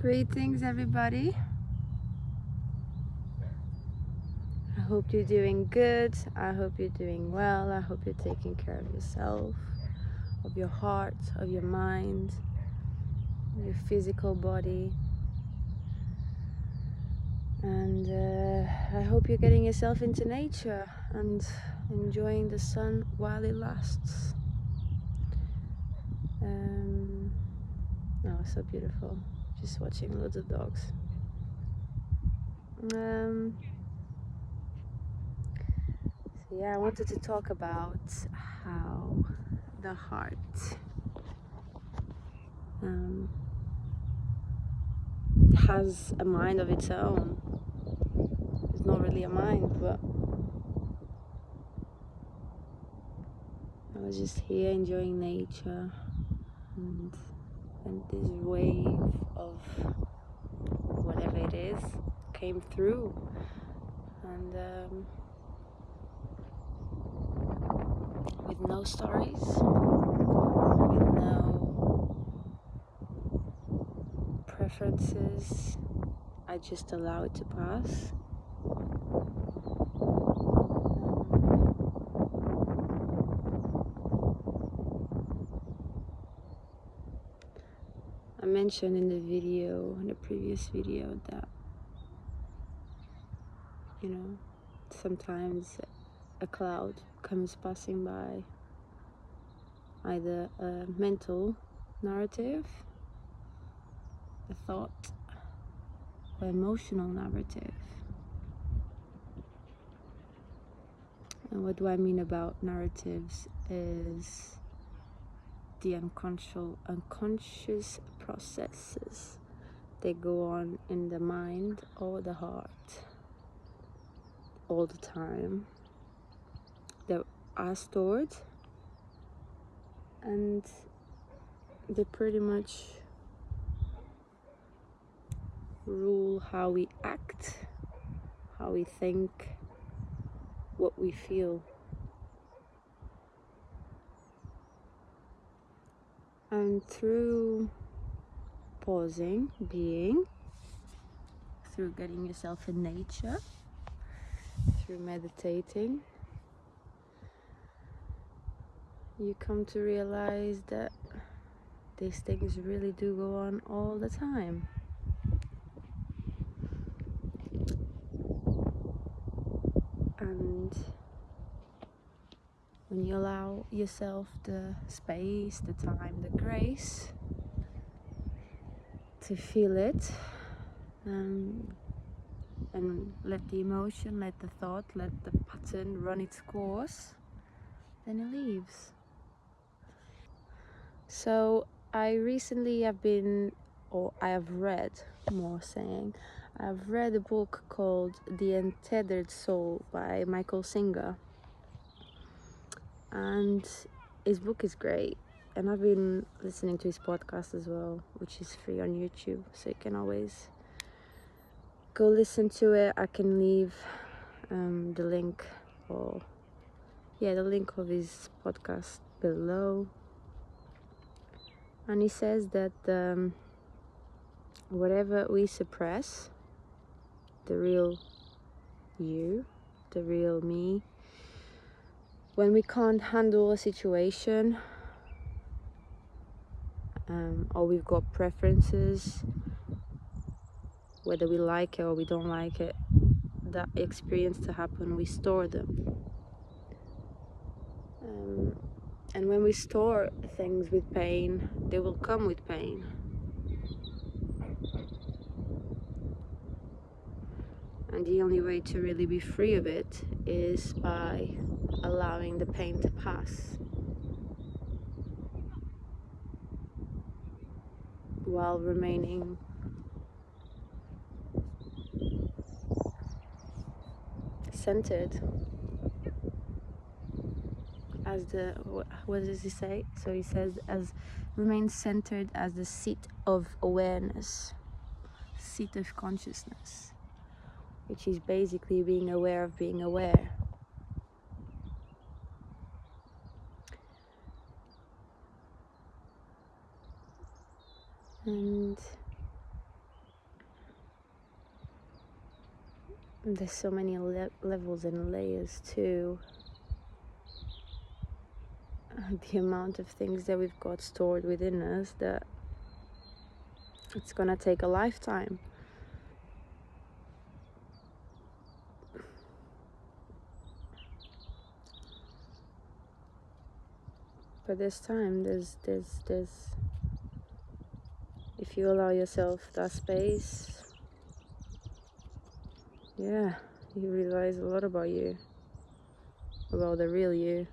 Greetings, everybody. I hope you're doing good. I hope you're doing well. I hope you're taking care of yourself, of your heart, of your mind, your physical body. And I hope you're getting yourself into nature and enjoying the sun while it lasts. Oh, so beautiful. Just watching loads of dogs. So yeah, I wanted to talk about how the heart has a mind of its own. It's not really a mind, but I was just here enjoying nature, and this wave of whatever it is came through, and with no stories, with no preferences, I just allow it to pass. I mentioned in the previous video, that sometimes a cloud comes passing by, either a mental narrative, a thought, or emotional narrative. And what do I mean about narratives is the unconscious processes that go on in the mind or the heart all the time, that are stored, and they pretty much rule how we act, how we think, what we feel. And through pausing, being, through getting yourself in nature, through meditating, you come to realize that these things really do go on all the time. And when you allow yourself the space, the time, the grace to feel it, and let the emotion, let the thought, let the pattern run its course, then it leaves. So I recently have read a book called The Untethered Soul by Michael Singer, and his book is great, and I've been listening to his podcast as well, which is free on YouTube, so you can always go listen to it. I can leave the link of his podcast below. And he says that whatever we suppress, the real you, the real me, when we can't handle a situation, or we've got preferences, whether we like it or we don't like it, that experience to happen, we store them. And when we store things with pain, they will come with pain. And the only way to really be free of it is by allowing the pain to pass, while remaining centered as what does he say? So he says, as remain centered as the seat of awareness, seat of consciousness, which is basically being aware of being aware. And there's so many levels and layers to the amount of things that we've got stored within us that it's gonna take a lifetime. But this time, there's if you allow yourself that space, yeah, you realize a lot about you, about the real you.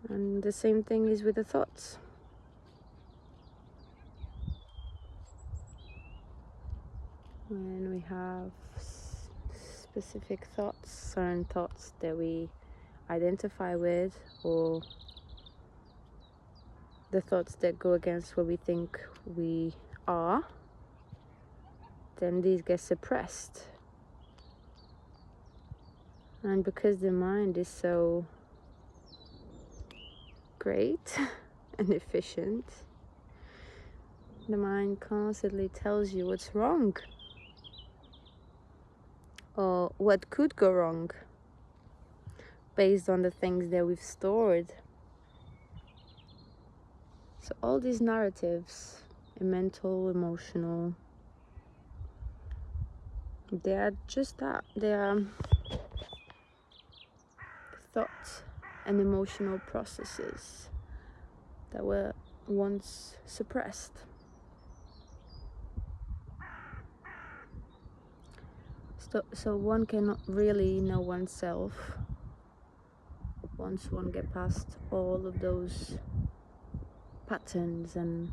And the same thing is with the thoughts. When we have specific thoughts, certain thoughts that we identify with, or the thoughts that go against what we think we are, then these get suppressed. And because the mind is so great and efficient, the mind constantly tells you what's wrong or what could go wrong based on the things that we've stored. So all these narratives, mental, emotional, they are just that. They are thoughts and emotional processes that were once suppressed. So one cannot really know oneself once one gets past all of those patterns and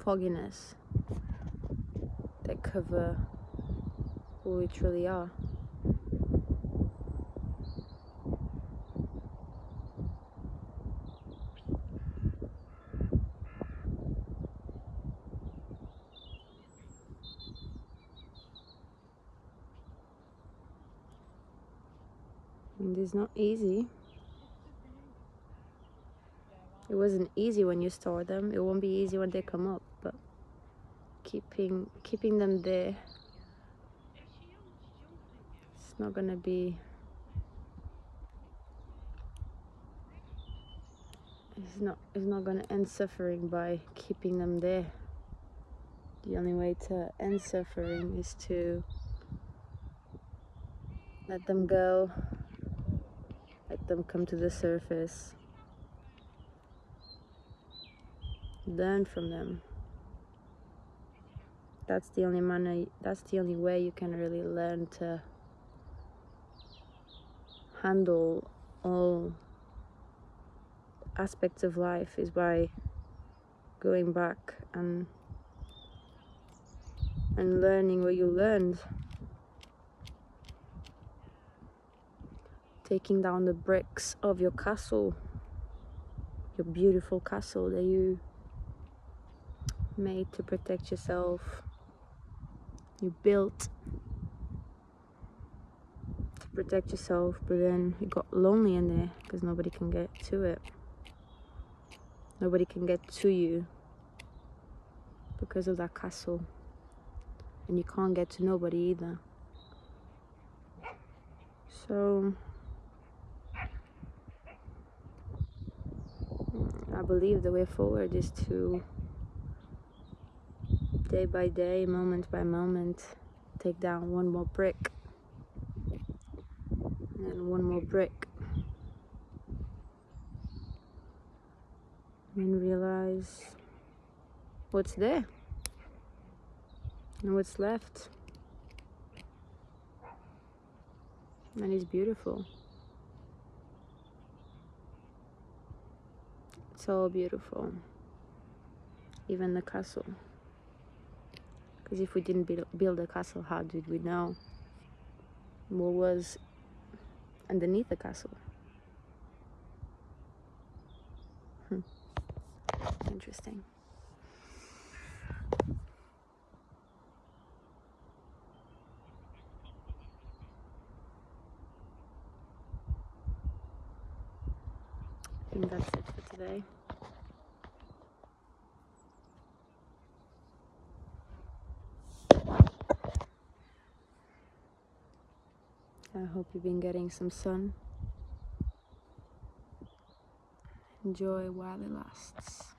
fogginess that cover who we truly are. And it's not easy. It wasn't easy when you store them. It won't be easy when they come up, but keeping them there, it's not gonna be, it's not gonna end suffering by keeping them there. The only way to end suffering is to let them go, let them come to the surface, learn from them. That's the only way you can really learn to handle all aspects of life, is by going back and learning what you learned, taking down the bricks of your castle, your beautiful castle that you made to protect yourself, you built to protect yourself, but then it got lonely in there because nobody can get to it. Nobody can get to you because of that castle, and you can't get to nobody either. So I believe the way forward is to, day by day, moment by moment, take down one more brick and one more brick, and realize what's there and what's left. And it's beautiful. It's all beautiful, even the castle. Because if we didn't build a castle, how did we know what was underneath the castle? Interesting. I think that's it for today. I hope you've been getting some sun. Enjoy while it lasts.